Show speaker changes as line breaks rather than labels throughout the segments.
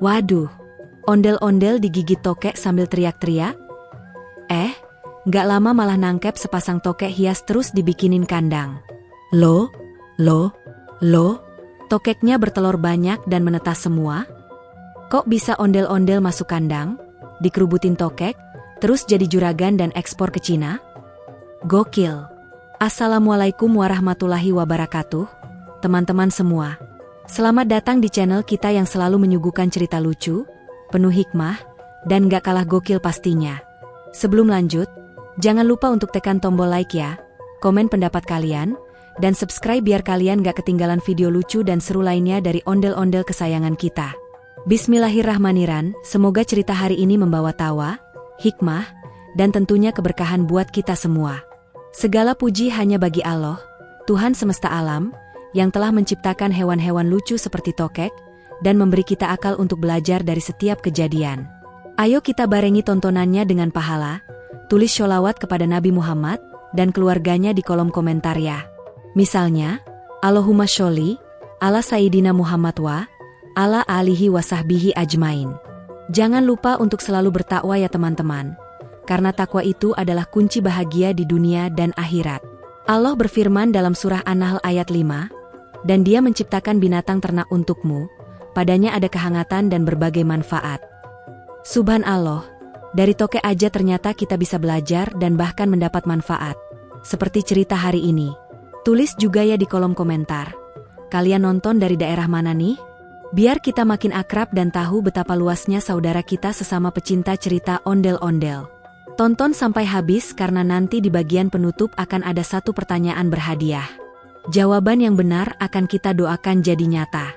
Waduh, ondel-ondel digigit tokek sambil teriak-teriak? Nggak lama malah nangkep sepasang tokek hias terus dibikinin kandang. Loh, tokeknya bertelur banyak dan menetas semua? Kok bisa ondel-ondel masuk kandang, dikerubutin tokek, terus jadi juragan dan ekspor ke Cina? Gokil. Assalamualaikum warahmatullahi wabarakatuh, teman-teman semua. Selamat datang di channel kita yang selalu menyuguhkan cerita lucu, penuh hikmah, dan gak kalah gokil pastinya. Sebelum lanjut, jangan lupa untuk tekan tombol like ya, komen pendapat kalian, dan subscribe biar kalian gak ketinggalan video lucu dan seru lainnya dari ondel-ondel kesayangan kita. Bismillahirrahmanirrahim, semoga cerita hari ini membawa tawa, hikmah, dan tentunya keberkahan buat kita semua. Segala puji hanya bagi Allah, Tuhan semesta alam, yang telah menciptakan hewan-hewan lucu seperti tokek, dan memberi kita akal untuk belajar dari setiap kejadian. Ayo kita barengi tontonannya dengan pahala, tulis sholawat kepada Nabi Muhammad, dan keluarganya di kolom komentar ya. Misalnya, Allahumma sholli, ala Sayyidina Muhammad wa, ala alihi wa sahbihi ajmain. Jangan lupa untuk selalu bertakwa ya teman-teman, karena takwa itu adalah kunci bahagia di dunia dan akhirat. Allah berfirman dalam surah An-Nahl ayat 5, dan Dia menciptakan binatang ternak untukmu, padanya ada kehangatan dan berbagai manfaat. Subhanallah, dari tokek aja ternyata kita bisa belajar dan bahkan mendapat manfaat. Seperti cerita hari ini. Tulis juga ya di kolom komentar. Kalian nonton dari daerah mana nih? Biar kita makin akrab dan tahu betapa luasnya saudara kita sesama pecinta cerita ondel-ondel. Tonton sampai habis karena nanti di bagian penutup akan ada satu pertanyaan berhadiah. Jawaban yang benar akan kita doakan jadi nyata.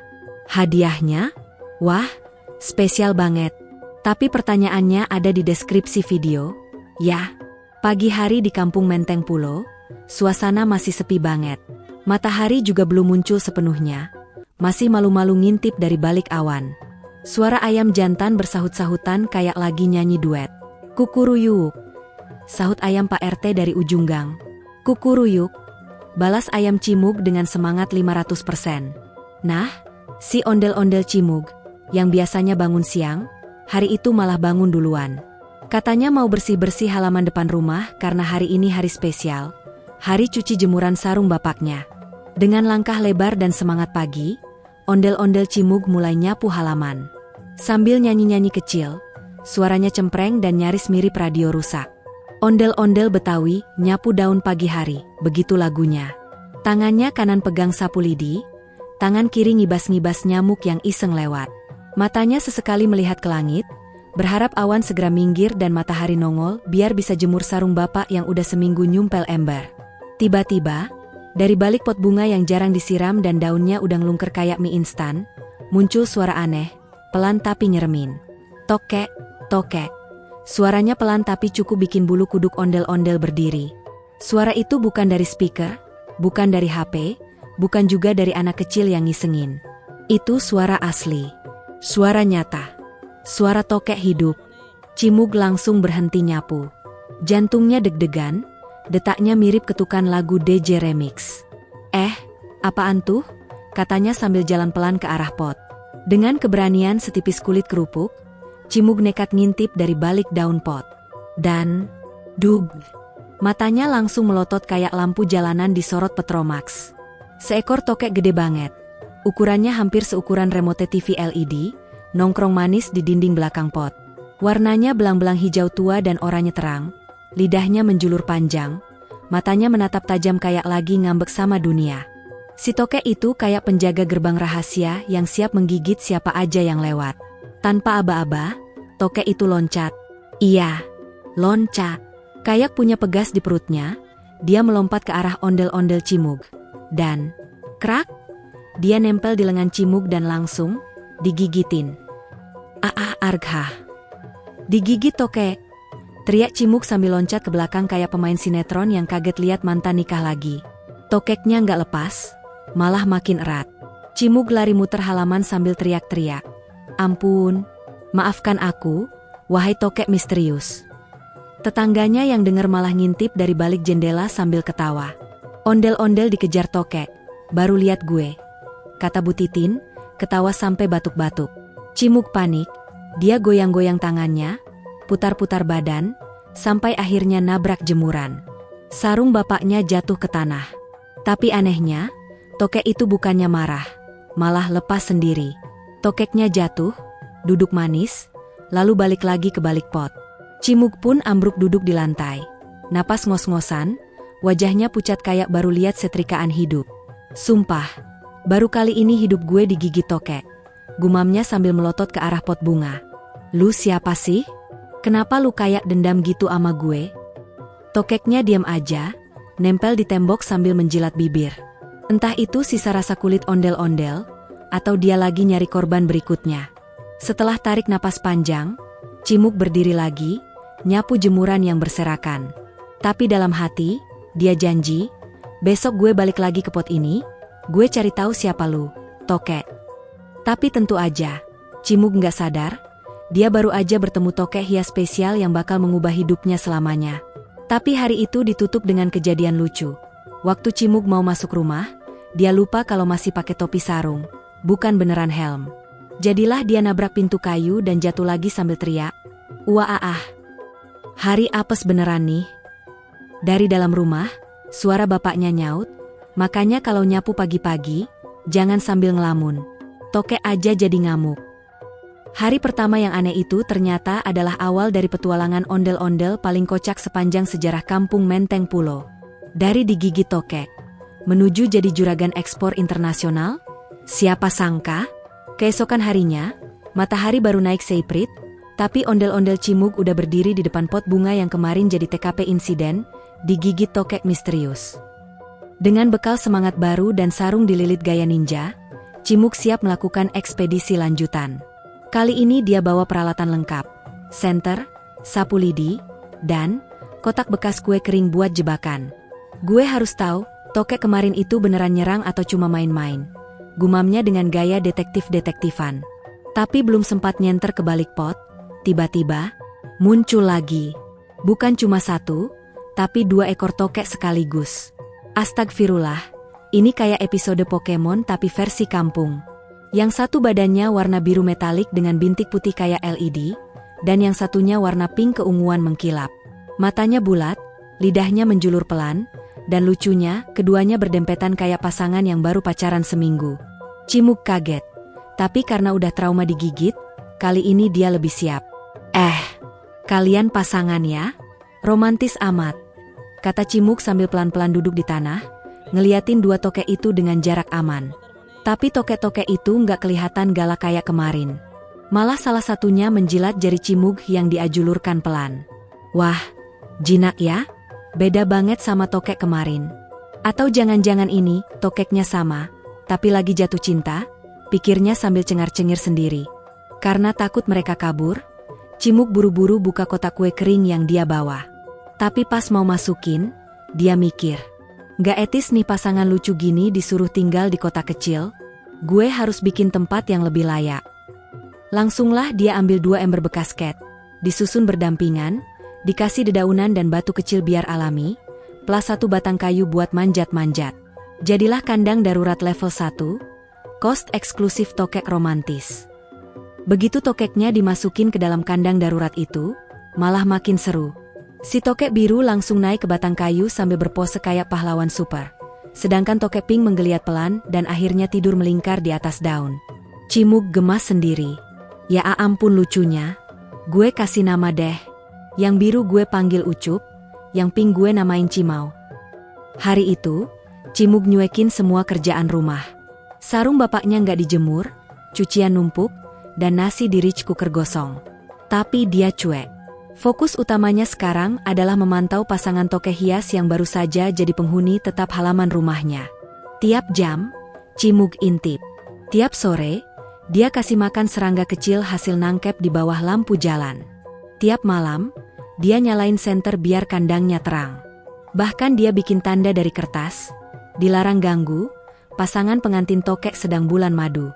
Hadiahnya? Wah, spesial banget. Tapi pertanyaannya ada di deskripsi video, ya. Pagi hari di Kampung Menteng Pulo, suasana masih sepi banget. Matahari juga belum muncul sepenuhnya, masih malu-malu ngintip dari balik awan. Suara ayam jantan bersahut-sahutan kayak lagi nyanyi duet. Kukuruyuk, sahut ayam Pak RT dari ujung gang. Kukuruyuk, balas ayam Cimug dengan semangat 500%. Nah, si ondel-ondel Cimug, yang biasanya bangun siang, hari itu malah bangun duluan. Katanya mau bersih-bersih halaman depan rumah karena hari ini hari spesial, hari cuci jemuran sarung bapaknya. Dengan langkah lebar dan semangat pagi, ondel-ondel Cimug mulai nyapu halaman. Sambil nyanyi-nyanyi kecil, suaranya cempreng dan nyaris mirip radio rusak. Ondel-ondel Betawi nyapu daun pagi hari, begitu lagunya. Tangannya kanan pegang sapu lidi, tangan kiri ngibas-ngibas nyamuk yang iseng lewat. Matanya sesekali melihat ke langit, berharap awan segera minggir dan matahari nongol biar bisa jemur sarung bapak yang udah seminggu nyumpel ember. Tiba-tiba, dari balik pot bunga yang jarang disiram dan daunnya udah ngelungker kayak mie instan, muncul suara aneh, pelan tapi nyeremin. Tokek, tokek. Suaranya pelan tapi cukup bikin bulu kuduk ondel-ondel berdiri. Suara itu bukan dari speaker, bukan dari HP, bukan juga dari anak kecil yang ngisengin. Itu suara asli. Suara nyata. Suara tokek hidup. Cimug langsung berhenti nyapu. Jantungnya deg-degan, detaknya mirip ketukan lagu DJ Remix. Apaan tuh? Katanya sambil jalan pelan ke arah pot. Dengan keberanian setipis kulit kerupuk, Cimug nekat ngintip dari balik daun pot. Dan, dug, matanya langsung melotot kayak lampu jalanan disorot Petromax. Seekor tokek gede banget. Ukurannya hampir seukuran remote TV LED, nongkrong manis di dinding belakang pot. Warnanya belang-belang hijau tua dan oranye terang, lidahnya menjulur panjang, matanya menatap tajam kayak lagi ngambek sama dunia. Si tokek itu kayak penjaga gerbang rahasia yang siap menggigit siapa aja yang lewat. Tanpa aba-aba, tokek itu loncat. Iya, loncat. Kayak punya pegas di perutnya, dia melompat ke arah ondel-ondel Cimug. Dan, krak, dia nempel di lengan Cimug dan langsung digigitin. Arghah. Digigit tokek. Teriak Cimug sambil loncat ke belakang kayak pemain sinetron yang kaget lihat mantan nikah lagi. Tokeknya nggak lepas, malah makin erat. Cimug lari muter halaman sambil teriak-teriak. Ampun, maafkan aku, wahai tokek misterius. Tetangganya yang dengar malah ngintip dari balik jendela sambil ketawa. Ondel-ondel dikejar tokek, baru lihat gue, kata Bu Titin, ketawa sampai batuk-batuk. Cimug panik, dia goyang-goyang tangannya, putar-putar badan, sampai akhirnya nabrak jemuran. Sarung bapaknya jatuh ke tanah. Tapi anehnya, tokek itu bukannya marah, malah lepas sendiri. Tokeknya jatuh, duduk manis, lalu balik lagi ke balik pot. Cimug pun ambruk duduk di lantai. Napas ngos-ngosan, wajahnya pucat kayak baru lihat setrikaan hidup. Sumpah, baru kali ini hidup gue digigit tokek. Gumamnya sambil melotot ke arah pot bunga. Lu siapa sih? Kenapa lu kayak dendam gitu ama gue? Tokeknya diam aja, nempel di tembok sambil menjilat bibir. Entah itu sisa rasa kulit ondel-ondel, atau dia lagi nyari korban berikutnya. Setelah tarik napas panjang, Cimug berdiri lagi, nyapu jemuran yang berserakan. Tapi dalam hati, dia janji, besok gue balik lagi ke pot ini, gue cari tahu siapa lu, tokek. Tapi tentu aja, Cimug nggak sadar, dia baru aja bertemu tokek hias spesial yang bakal mengubah hidupnya selamanya. Tapi hari itu ditutup dengan kejadian lucu. Waktu Cimug mau masuk rumah, dia lupa kalau masih pakai topi sarung, bukan beneran helm. Jadilah dia nabrak pintu kayu dan jatuh lagi sambil teriak, "Wah ah, hari apes beneran nih." Dari dalam rumah, suara bapaknya nyaut, "Makanya kalau nyapu pagi-pagi, jangan sambil ngelamun. Tokek aja jadi ngamuk." Hari pertama yang aneh itu ternyata adalah awal dari petualangan ondel-ondel paling kocak sepanjang sejarah kampung Menteng Pulo. Dari digigit tokek, menuju jadi juragan ekspor internasional? Siapa sangka? Keesokan harinya, matahari baru naik seiprit, tapi ondel-ondel Cimug udah berdiri di depan pot bunga yang kemarin jadi TKP insiden, digigit tokek misterius. Dengan bekal semangat baru dan sarung dililit gaya ninja, Cimug siap melakukan ekspedisi lanjutan. Kali ini dia bawa peralatan lengkap, senter, sapu lidi, dan kotak bekas kue kering buat jebakan. Gue harus tahu, tokek kemarin itu beneran nyerang atau cuma main-main. Gumamnya dengan gaya detektif-detektifan. Tapi belum sempat nyenter ke balik pot, tiba-tiba muncul lagi. Bukan cuma satu, tapi 2 ekor tokek sekaligus. Astagfirullah, ini kayak episode Pokemon tapi versi kampung. Yang satu badannya warna biru metalik dengan bintik putih kayak LED, dan yang satunya warna pink keunguan mengkilap. Matanya bulat, lidahnya menjulur pelan, dan lucunya, keduanya berdempetan kayak pasangan yang baru pacaran seminggu. Cimug kaget, tapi karena udah trauma digigit, kali ini dia lebih siap. Kalian pasangan ya? Romantis amat, kata Cimug sambil pelan-pelan duduk di tanah, ngeliatin 2 tokek itu dengan jarak aman. Tapi tokek-tokek itu nggak kelihatan galak kayak kemarin. Malah salah satunya menjilat jari Cimug yang diajulurkan pelan. Wah, jinak ya? Beda banget sama tokek kemarin. Atau jangan-jangan ini, tokeknya sama, tapi lagi jatuh cinta? Pikirnya sambil cengar-cengir sendiri. Karena takut mereka kabur, Cimug buru-buru buka kotak kue kering yang dia bawa. Tapi pas mau masukin, dia mikir, "Nggak etis nih pasangan lucu gini disuruh tinggal di kota kecil. Gue harus bikin tempat yang lebih layak." Langsunglah dia ambil 2 ember bekas cat, disusun berdampingan, dikasih dedaunan dan batu kecil biar alami, plus 1 batang kayu buat manjat-manjat. Jadilah kandang darurat level 1, cost eksklusif tokek romantis. Begitu tokeknya dimasukin ke dalam kandang darurat itu, malah makin seru. Si tokek biru langsung naik ke batang kayu sambil berpose kayak pahlawan super. Sedangkan tokek pink menggeliat pelan dan akhirnya tidur melingkar di atas daun. Cimug gemas sendiri. Ya ampun lucunya. Gue kasih nama deh. Yang biru gue panggil Ucup, yang pink gue namain Cimau. Hari itu, Cimug nyuekin semua kerjaan rumah. Sarung bapaknya nggak dijemur, cucian numpuk, dan nasi di rich cooker gosong. Tapi dia cuek. Fokus utamanya sekarang adalah memantau pasangan tokek hias yang baru saja jadi penghuni tetap halaman rumahnya. Tiap jam, Cimug intip. Tiap sore, dia kasih makan serangga kecil hasil nangkep di bawah lampu jalan. Tiap malam, dia nyalain senter biar kandangnya terang. Bahkan dia bikin tanda dari kertas, dilarang ganggu, pasangan pengantin tokek sedang bulan madu.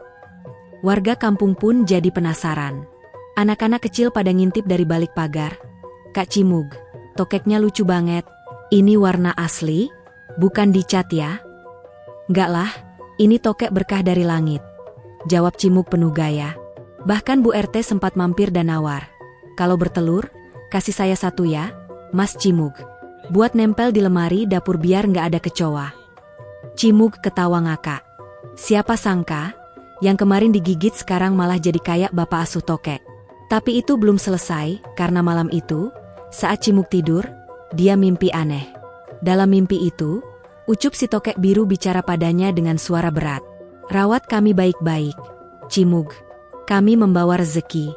Warga kampung pun jadi penasaran. Anak-anak kecil pada ngintip dari balik pagar. "Kak Cimug, tokeknya lucu banget. Ini warna asli? Bukan dicat ya?" "Nggak lah, ini tokek berkah dari langit," jawab Cimug penuh gaya. Bahkan Bu RT sempat mampir dan nawar. Kalau bertelur, kasih saya satu ya, Mas Cimug. Buat nempel di lemari dapur biar nggak ada kecoa. Cimug ketawa ngakak. Siapa sangka, yang kemarin digigit sekarang malah jadi kayak bapak asuh tokek. Tapi itu belum selesai, karena malam itu, saat Cimug tidur, dia mimpi aneh. Dalam mimpi itu, Ucup si tokek biru bicara padanya dengan suara berat. Rawat kami baik-baik, Cimug. Kami membawa rezeki.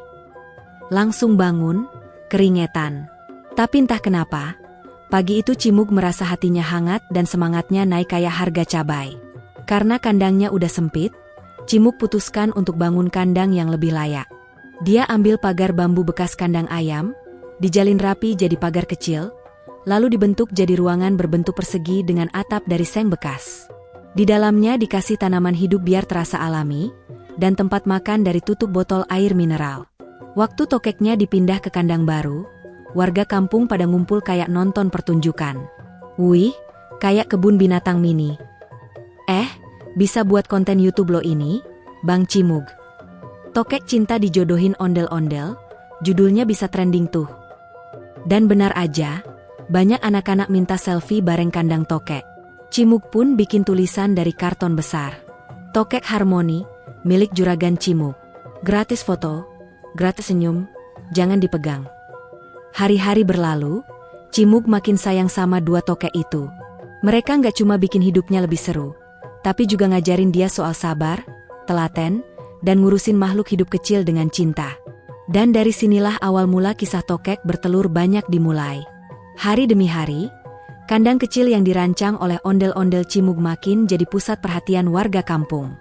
Langsung bangun, keringetan. Tapi entah kenapa, pagi itu Cimug merasa hatinya hangat dan semangatnya naik kayak harga cabai. Karena kandangnya udah sempit, Cimug putuskan untuk bangun kandang yang lebih layak. Dia ambil pagar bambu bekas kandang ayam, dijalin rapi jadi pagar kecil, lalu dibentuk jadi ruangan berbentuk persegi dengan atap dari seng bekas. Di dalamnya dikasih tanaman hidup biar terasa alami, dan tempat makan dari tutup botol air mineral. Waktu tokeknya dipindah ke kandang baru, warga kampung pada ngumpul kayak nonton pertunjukan. Wih, kayak kebun binatang mini. Bisa buat konten YouTube lo ini, Bang Cimug. Tokek cinta dijodohin ondel-ondel, judulnya bisa trending tuh. Dan benar aja, banyak anak-anak minta selfie bareng kandang tokek. Cimug pun bikin tulisan dari karton besar. Tokek harmoni, milik juragan Cimug. Gratis foto, gratis senyum, jangan dipegang. Hari-hari berlalu, Cimug makin sayang sama dua tokek itu. Mereka nggak cuma bikin hidupnya lebih seru, tapi juga ngajarin dia soal sabar, telaten, dan ngurusin makhluk hidup kecil dengan cinta. Dan dari sinilah awal mula kisah tokek bertelur banyak dimulai. Hari demi hari, kandang kecil yang dirancang oleh ondel-ondel Cimug makin jadi pusat perhatian warga kampung.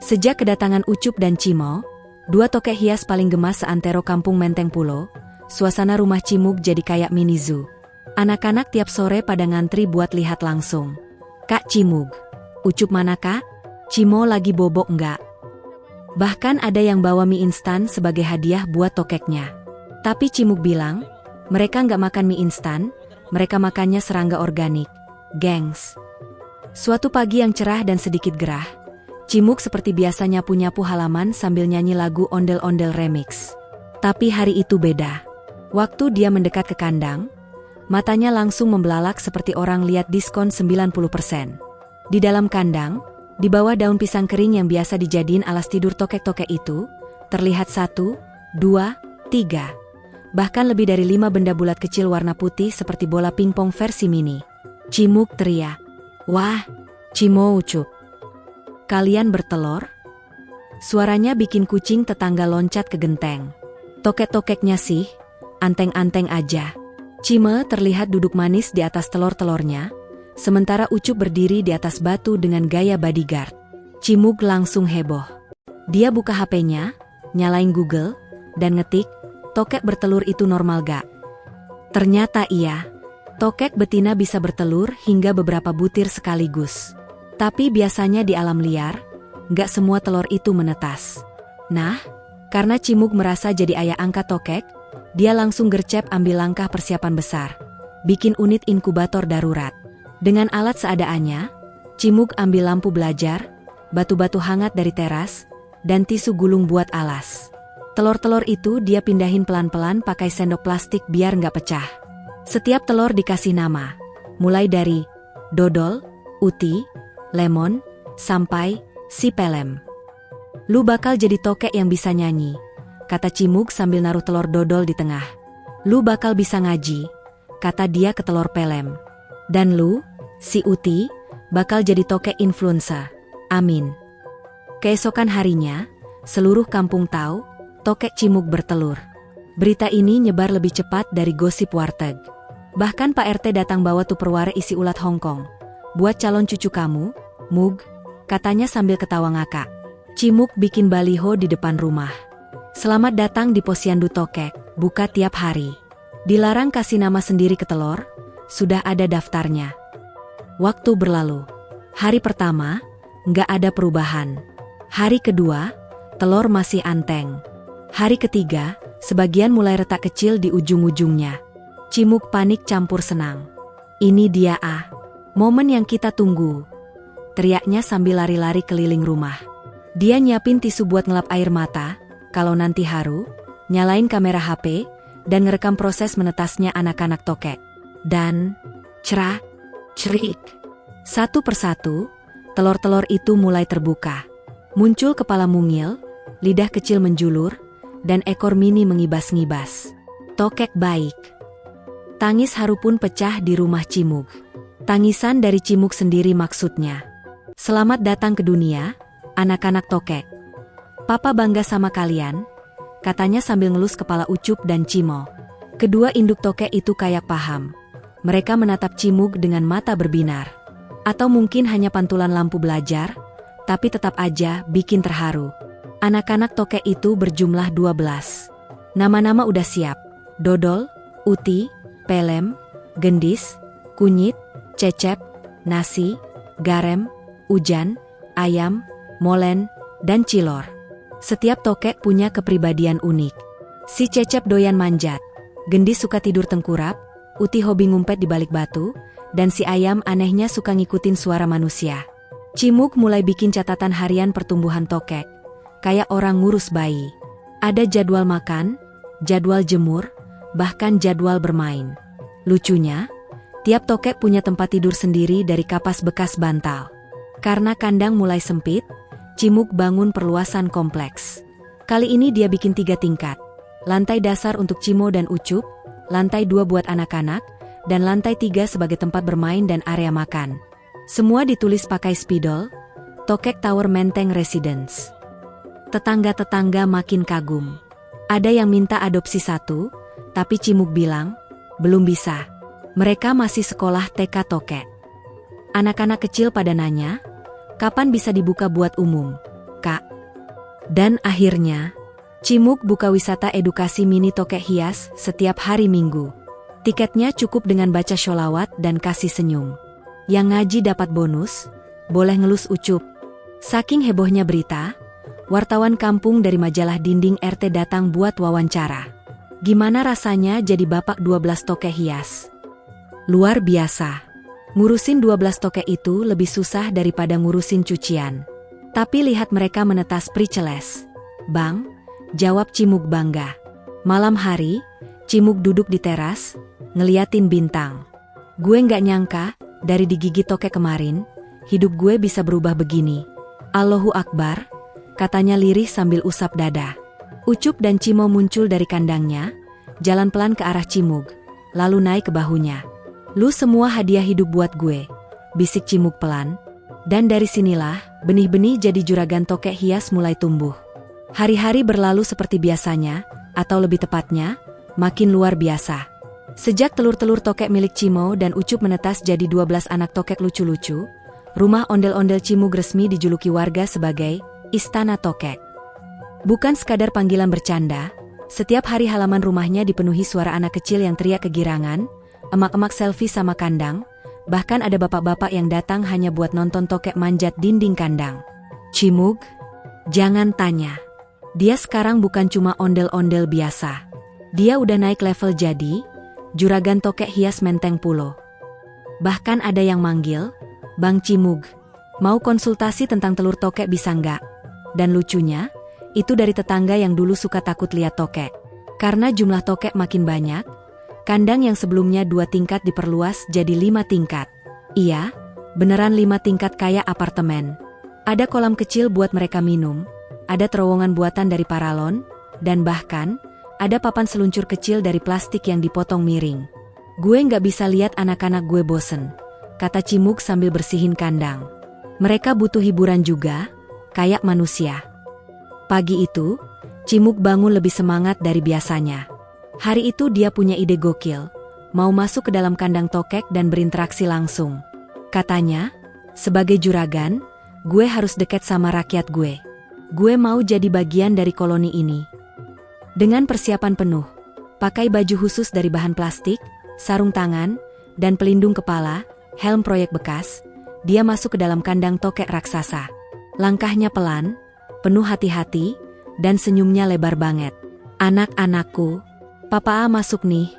Sejak kedatangan Ucup dan Cimo, dua tokek hias paling gemas seantero kampung Menteng Pulo, suasana rumah Cimug jadi kayak mini zoo. Anak-anak tiap sore pada ngantri buat lihat langsung. Kak Cimug, Ucup mana kak? Cimo lagi bobok enggak? Bahkan ada yang bawa mie instan sebagai hadiah buat tokeknya. Tapi Cimug bilang, mereka nggak makan mie instan, mereka makannya serangga organik. Gengs. Suatu pagi yang cerah dan sedikit gerah, Cimug seperti biasa nyapu-nyapu halaman sambil nyanyi lagu ondel-ondel remix. Tapi hari itu beda. Waktu dia mendekat ke kandang, matanya langsung membelalak seperti orang lihat diskon 90%. Di dalam kandang, di bawah daun pisang kering yang biasa dijadiin alas tidur tokek-tokek itu, terlihat 1, 2, 3. Bahkan lebih dari 5 benda bulat kecil warna putih seperti bola pingpong versi mini. Cimug teriak. Wah, Cimo Ucup. Kalian bertelur? Suaranya bikin kucing tetangga loncat ke genteng. Tokek-tokeknya sih, anteng-anteng aja. Cime terlihat duduk manis di atas telur-telurnya, sementara Ucup berdiri di atas batu dengan gaya bodyguard. Cimug langsung heboh. Dia buka HP-nya, nyalain Google, dan ngetik, tokek bertelur itu normal gak? Ternyata iya. Tokek betina bisa bertelur hingga beberapa butir sekaligus. Tapi biasanya di alam liar, gak semua telur itu menetas. Nah, karena Cimug merasa jadi ayah angkat tokek, dia langsung gercep ambil langkah persiapan besar. Bikin unit inkubator darurat. Dengan alat seadanya, Cimug ambil lampu belajar, batu-batu hangat dari teras, dan tisu gulung buat alas. Telur-telur itu dia pindahin pelan-pelan pakai sendok plastik biar nggak pecah. Setiap telur dikasih nama, mulai dari dodol, uti, lemon, sampai si pelem. Lu bakal jadi tokek yang bisa nyanyi, kata Cimug sambil naruh telur dodol di tengah. Lu bakal bisa ngaji, kata dia ke telur pelem. Dan lu, si Uti, bakal jadi tokek influencer. Amin. Keesokan harinya, seluruh kampung tahu, tokek Cimug bertelur. Berita ini nyebar lebih cepat dari gosip warteg. Bahkan Pak RT datang bawa tupperware isi ulat Hongkong. Buat calon cucu kamu, Mug, katanya sambil ketawa ngakak. Cimug bikin baliho di depan rumah. Selamat datang di Posyandu Tokek, buka tiap hari. Dilarang kasih nama sendiri ke telur, sudah ada daftarnya. Waktu berlalu. Hari pertama, nggak ada perubahan. Hari kedua, telur masih anteng. Hari ketiga, sebagian mulai retak kecil di ujung-ujungnya. Cimug panik campur senang. Ini dia momen yang kita tunggu. Teriaknya sambil lari-lari keliling rumah. Dia nyiapin tisu buat ngelap air mata, kalau nanti haru, nyalain kamera HP, dan ngerekam proses menetasnya anak-anak tokek. Dan, cerik. Satu persatu, telur-telur itu mulai terbuka. Muncul kepala mungil, lidah kecil menjulur, dan ekor mini mengibas-ngibas. Tokek baik. Tangis haru pun pecah di rumah Cimug. Tangisan dari Cimug sendiri maksudnya. Selamat datang ke dunia, anak-anak tokek. Papa bangga sama kalian, katanya sambil ngelus kepala Ucup dan Cimo. Kedua induk tokek itu kayak paham. Mereka menatap Cimug dengan mata berbinar. Atau mungkin hanya pantulan lampu belajar, tapi tetap aja bikin terharu. Anak-anak tokek itu berjumlah 12. Nama-nama udah siap. Dodol, Uti, Pelem, Gendis, Kunyit, Cecep, Nasi, Garem, Ujan, Ayam, Molen, dan Cilor. Setiap tokek punya kepribadian unik. Si Cecep doyan manjat, Gendis suka tidur tengkurap, Uti hobi ngumpet di balik batu, dan si Ayam anehnya suka ngikutin suara manusia. Cimug mulai bikin catatan harian pertumbuhan tokek, kayak orang ngurus bayi. Ada jadwal makan, jadwal jemur, bahkan jadwal bermain. Lucunya, tiap tokek punya tempat tidur sendiri dari kapas bekas bantal. Karena kandang mulai sempit, Cimug bangun perluasan kompleks. Kali ini dia bikin 3 tingkat. Lantai dasar untuk Cimo dan Ucup, lantai 2 buat anak-anak, dan lantai 3 sebagai tempat bermain dan area makan. Semua ditulis pakai spidol, Tokek Tower Menteng Residence. Tetangga-tetangga makin kagum. Ada yang minta adopsi 1, tapi Cimug bilang, belum bisa. Mereka masih sekolah TK tokek. Anak-anak kecil pada nanya, kapan bisa dibuka buat umum, Kak? Dan akhirnya, Cimug buka wisata edukasi mini tokek hias setiap hari Minggu. Tiketnya cukup dengan baca sholawat dan kasih senyum. Yang ngaji dapat bonus, boleh ngelus Ucup. Saking hebohnya berita, wartawan kampung dari majalah Dinding RT datang buat wawancara. Gimana rasanya jadi bapak 12 tokek hias? Luar biasa. Ngurusin 12 tokek itu lebih susah daripada ngurusin cucian. Tapi lihat mereka menetas priceles. Bang, jawab Cimug bangga. Malam hari, Cimug duduk di teras, ngeliatin bintang. Gue nggak nyangka, dari digigit tokek kemarin, hidup gue bisa berubah begini. Allahu Akbar, katanya lirih sambil usap dada. Ucup dan Cimo muncul dari kandangnya, jalan pelan ke arah Cimug, lalu naik ke bahunya. Lu semua hadiah hidup buat gue, bisik Cimug pelan. Dan dari sinilah, benih-benih jadi juragan tokek hias mulai tumbuh. Hari-hari berlalu seperti biasanya, atau lebih tepatnya, makin luar biasa. Sejak telur-telur tokek milik Cimo dan Ucup menetas jadi 12 anak tokek lucu-lucu, rumah ondel-ondel Cimug resmi dijuluki warga sebagai Istana Tokek. Bukan sekadar panggilan bercanda, setiap hari halaman rumahnya dipenuhi suara anak kecil yang teriak kegirangan, emak-emak selfie sama kandang, bahkan ada bapak-bapak yang datang hanya buat nonton tokek manjat dinding kandang. Cimug? Jangan tanya. Dia sekarang bukan cuma ondel-ondel biasa. Dia udah naik level jadi juragan tokek hias Menteng Pulo. Bahkan ada yang manggil, Bang Cimug, mau konsultasi tentang telur tokek bisa nggak? Dan lucunya, itu dari tetangga yang dulu suka takut lihat tokek. Karena jumlah tokek makin banyak, kandang yang sebelumnya 2 tingkat diperluas jadi 5 tingkat. Iya, beneran 5 tingkat kayak apartemen. Ada kolam kecil buat mereka minum, ada terowongan buatan dari paralon, dan bahkan, ada papan seluncur kecil dari plastik yang dipotong miring. Gue nggak bisa lihat anak-anak gue bosen, kata Cimug sambil bersihin kandang. Mereka butuh hiburan juga, kayak manusia. Pagi itu, Cimug bangun lebih semangat dari biasanya. Hari itu dia punya ide gokil, mau masuk ke dalam kandang tokek dan berinteraksi langsung. Katanya, sebagai juragan, gue harus dekat sama rakyat gue. Gue mau jadi bagian dari koloni ini. Dengan persiapan penuh, pakai baju khusus dari bahan plastik, sarung tangan, dan pelindung kepala, helm proyek bekas, dia masuk ke dalam kandang tokek raksasa. Langkahnya pelan, penuh hati-hati, dan senyumnya lebar banget. Anak-anakku, Papa A masuk nih,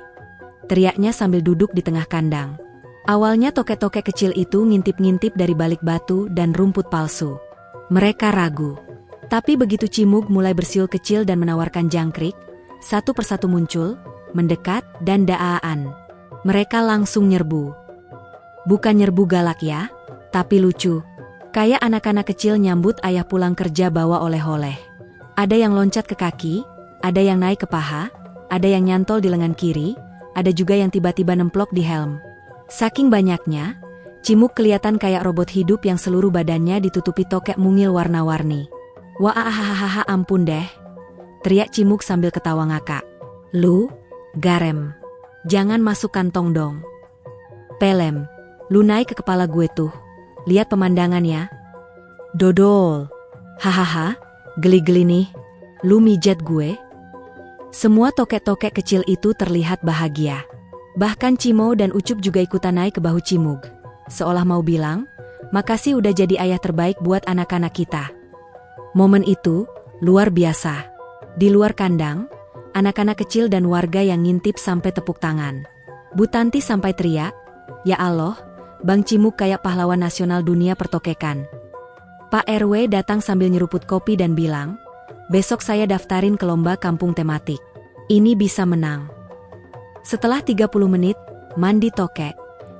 teriaknya sambil duduk di tengah kandang. Awalnya tokek-tokek kecil itu ngintip-ngintip dari balik batu dan rumput palsu. Mereka ragu. Tapi begitu Cimug mulai bersiul kecil dan menawarkan jangkrik, satu persatu muncul, mendekat, dan daaan. Mereka langsung nyerbu. Bukan nyerbu galak ya, tapi lucu. Kayak anak-anak kecil nyambut ayah pulang kerja bawa oleh-oleh. Ada yang loncat ke kaki, ada yang naik ke paha, ada yang nyantol di lengan kiri, ada juga yang tiba-tiba nemplok di helm. Saking banyaknya, Cimug kelihatan kayak robot hidup yang seluruh badannya ditutupi tokek mungil warna-warni. Wah, ampun deh, teriak Cimug sambil ketawa ngakak. Lu, Garem, jangan masuk kantong dong. Pelem, lu naik ke kepala gue tuh. Lihat pemandangan ya. Dodol. Hahaha, geli-geli nih. Lu mijat gue. Semua tokek-tokek kecil itu terlihat bahagia. Bahkan Cimo dan Ucup juga ikutan naik ke bahu Cimug. Seolah mau bilang, makasih udah jadi ayah terbaik buat anak-anak kita. Momen itu, luar biasa. Di luar kandang, anak-anak kecil dan warga yang ngintip sampai tepuk tangan. Bu Tanti sampai teriak, "Ya Allah, Bang Cimug kayak pahlawan nasional dunia pertokekan." Pak RW datang sambil nyeruput kopi dan bilang, "Besok saya daftarin ke lomba kampung tematik. Ini bisa menang." Setelah 30 menit, mandi tokek,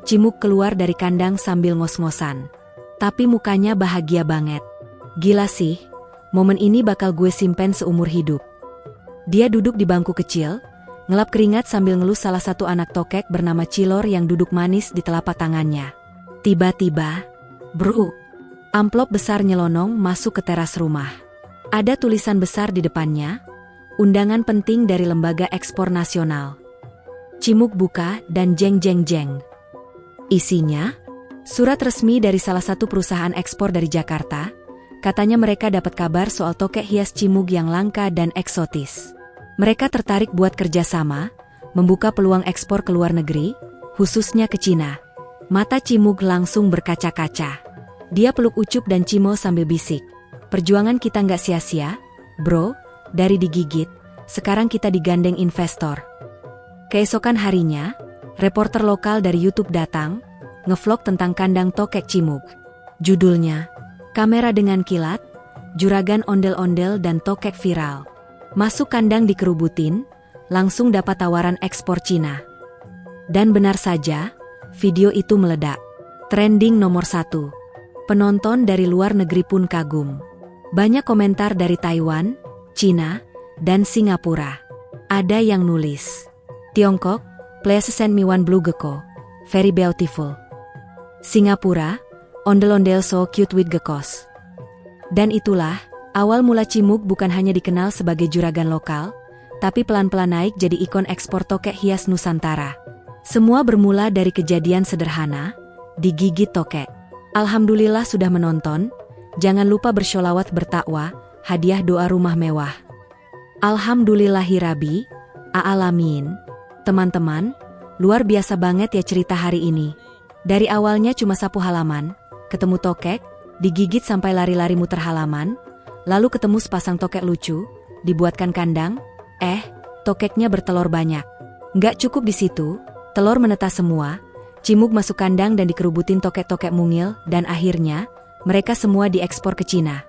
Cimug keluar dari kandang sambil ngos-ngosan. Tapi mukanya bahagia banget. Gila sih, momen ini bakal gue simpen seumur hidup. Dia duduk di bangku kecil, ngelap keringat sambil ngelus salah satu anak tokek bernama Cilor yang duduk manis di telapak tangannya. Tiba-tiba, bruk, amplop besar nyelonong masuk ke teras rumah. Ada tulisan besar di depannya, undangan penting dari Lembaga Ekspor Nasional. Cimug buka dan jeng. Isinya, surat resmi dari salah satu perusahaan ekspor dari Jakarta. Katanya mereka dapat kabar soal tokek hias Cimug yang langka dan eksotis. Mereka tertarik buat kerjasama, membuka peluang ekspor ke luar negeri, khususnya ke Cina. Mata Cimug langsung berkaca-kaca. Dia peluk Ucup dan Cimo sambil bisik, "Perjuangan kita nggak sia-sia, bro. Dari digigit, sekarang kita digandeng investor." Keesokan harinya, reporter lokal dari YouTube datang, ngevlog tentang kandang tokek Cimug. Judulnya, "Kamera dengan Kilat, Juragan Ondel-Ondel dan Tokek Viral." Masuk kandang dikerubutin, langsung dapat tawaran ekspor Cina. Dan benar saja, video itu meledak. Trending nomor 1. Penonton dari luar negeri pun kagum. Banyak komentar dari Taiwan, Cina, dan Singapura. Ada yang nulis, "Tiongkok, please send me one blue gecko. Very beautiful." Singapura, "Ondel-ondel so cute with geckos." Dan itulah, awal mula Cimug bukan hanya dikenal sebagai juragan lokal, tapi pelan-pelan naik jadi ikon ekspor tokek hias Nusantara. Semua bermula dari kejadian sederhana, digigit tokek. Alhamdulillah sudah menonton, jangan lupa bersholawat bertakwa, hadiah doa rumah mewah. Alhamdulillahirabbi, a'alamin. Teman-teman, luar biasa banget ya cerita hari ini. Dari awalnya cuma sapu halaman, ketemu tokek, digigit sampai lari-lari muter halaman, lalu ketemu sepasang tokek lucu, dibuatkan kandang, tokeknya bertelur banyak. Nggak cukup di situ, telur menetas semua, Cimug masuk kandang dan dikerubutin tokek-tokek mungil, dan akhirnya, mereka semua diekspor ke Cina.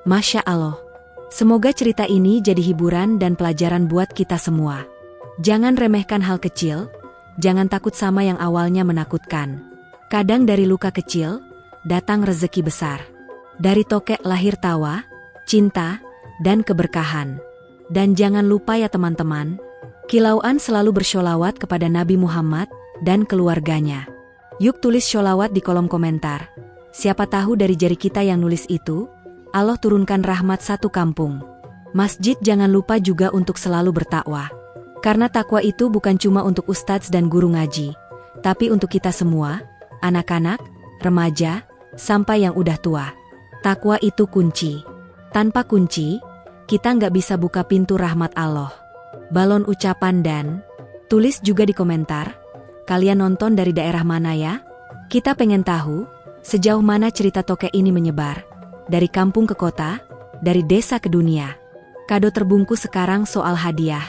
Masya Allah. Semoga cerita ini jadi hiburan dan pelajaran buat kita semua. Jangan remehkan hal kecil, jangan takut sama yang awalnya menakutkan. Kadang dari luka kecil, datang rezeki besar. Dari tokek lahir tawa, cinta, dan keberkahan. Dan jangan lupa ya teman-teman, Kilauan selalu bersholawat kepada Nabi Muhammad dan keluarganya. Yuk tulis sholawat di kolom komentar. Siapa tahu dari jari kita yang nulis itu, Allah turunkan rahmat satu kampung. Masjid jangan lupa juga untuk selalu bertakwa. Karena takwa itu bukan cuma untuk ustadz dan guru ngaji, tapi untuk kita semua, anak-anak, remaja, sampai yang udah tua. Takwa itu kunci. Tanpa kunci, kita nggak bisa buka pintu rahmat Allah. Balon ucapan dan tulis juga di komentar, kalian nonton dari daerah mana ya? Kita pengen tahu, sejauh mana cerita tokek ini menyebar. Dari kampung ke kota, dari desa ke dunia. Kado terbungkus sekarang soal hadiah.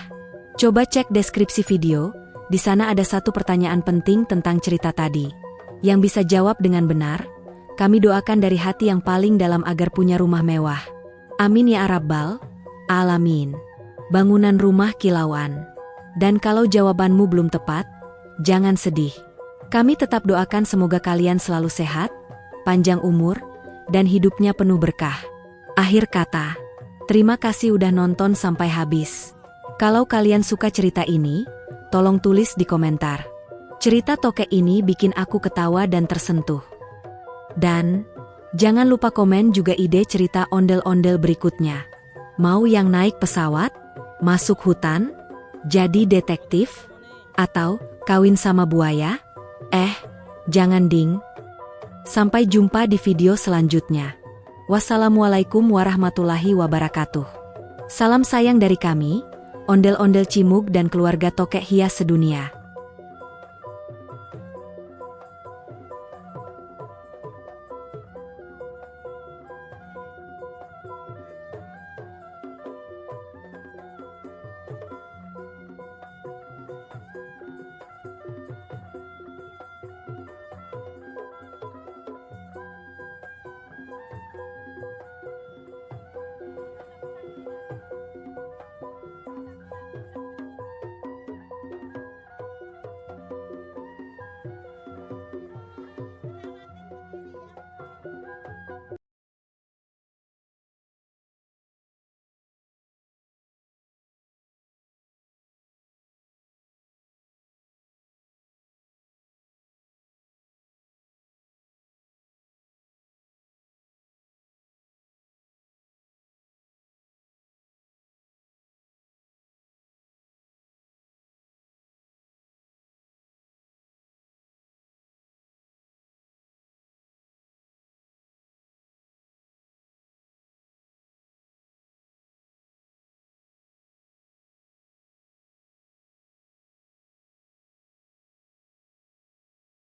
Coba cek deskripsi video, di sana ada satu pertanyaan penting tentang cerita tadi. Yang bisa jawab dengan benar, kami doakan dari hati yang paling dalam agar punya rumah mewah. Amin ya Rabbal Alamin. Bangunan rumah kilauan. Dan kalau jawabanmu belum tepat, jangan sedih. Kami tetap doakan semoga kalian selalu sehat, panjang umur, dan hidupnya penuh berkah. Akhir kata, terima kasih udah nonton sampai habis. Kalau kalian suka cerita ini, tolong tulis di komentar. Cerita tokek ini bikin aku ketawa dan tersentuh. Dan jangan lupa komen juga ide cerita ondel-ondel berikutnya. Mau yang naik pesawat, masuk hutan, jadi detektif, atau kawin sama buaya? Jangan ding. Sampai jumpa di video selanjutnya. Wassalamualaikum warahmatullahi wabarakatuh. Salam sayang dari kami, ondel-ondel Cimug dan keluarga tokek hias sedunia.